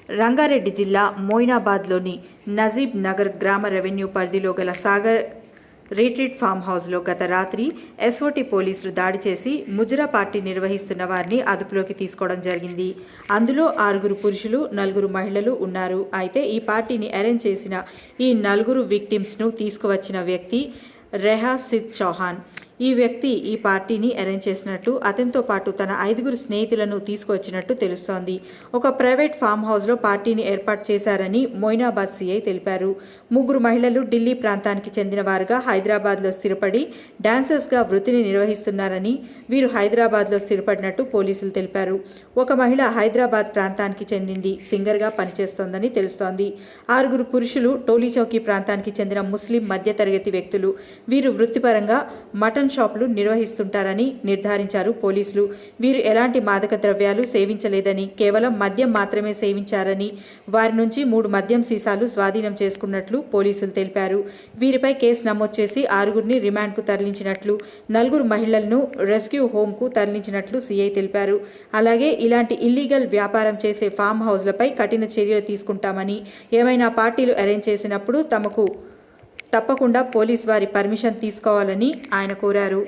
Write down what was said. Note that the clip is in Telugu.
రంగారెడ్డి జిల్లా మోయినాబాద్లోని నజీబ్ నగర్ గ్రామ రెవెన్యూ పరిధిలో గల సాగర్ రిట్రీట్ ఫామ్ హౌస్లో గత రాత్రి ఎస్ఓటీ పోలీసులు దాడి చేసి ముజరా పార్టీ నిర్వహిస్తున్న వారిని అదుపులోకి తీసుకోవడం జరిగింది. అందులో 6 పురుషులు 4 మహిళలు ఉన్నారు. అయితే ఈ పార్టీని అరేంజ్ చేసిన ఈ 4 విక్టిమ్స్ను తీసుకువచ్చిన వ్యక్తి రెహాసిద్ చౌహాన్. ఈ వ్యక్తి ఈ పార్టీని అరేంజ్ చేసినట్టు, అతనితో పాటు తన 5 స్నేహితులను తీసుకువచ్చినట్టు తెలుస్తోంది. ఒక ప్రైవేట్ ఫామ్ హౌస్లో పార్టీని ఏర్పాటు చేశారని మోయినాబాద్ సీఐ తెలిపారు. 3 మహిళలు ఢిల్లీ ప్రాంతానికి చెందిన వారుగా హైదరాబాద్లో స్థిరపడి డాన్సర్స్గా వృత్తిని నిర్వహిస్తున్నారని, వీరు హైదరాబాద్లో స్థిరపడినట్టు పోలీసులు తెలిపారు. ఒక మహిళ హైదరాబాద్ ప్రాంతానికి చెందింది, సింగర్గా పనిచేస్తోందని తెలుస్తోంది. 6 పురుషులు టోలీచౌకీ ప్రాంతానికి చెందిన ముస్లిం మధ్యతరగతి వ్యక్తులు. వీరు వృత్తిపరంగా మటన్ షాపులు నిర్వహిస్తుంటారని నిర్ధారించారు పోలీసులు. వీరు ఎలాంటి మాదక ద్రవ్యాలు సేవించలేదని, కేవలం మద్యం మాత్రమే సేవించారని, వారి నుంచి 3 మద్యం సీసాలు స్వాధీనం చేసుకున్నట్లు పోలీసులు తెలిపారు. వీరిపై కేసు నమోదు చేసి 6 రిమాండ్కు తరలించినట్లు, 4 మహిళలను రెస్క్యూ హోమ్కు తరలించినట్లు సీఐ తెలిపారు. అలాగే ఇలాంటి ఇల్లీగల్ వ్యాపారం చేసే ఫామ్ హౌస్లపై కఠిన చర్యలు తీసుకుంటామని, ఏమైనా పార్టీలు అరేంజ్ చేసినప్పుడు తప్పకుండా పోలీసు వారి పర్మిషన్ తీసుకోవాలని ఆయన కోరారు.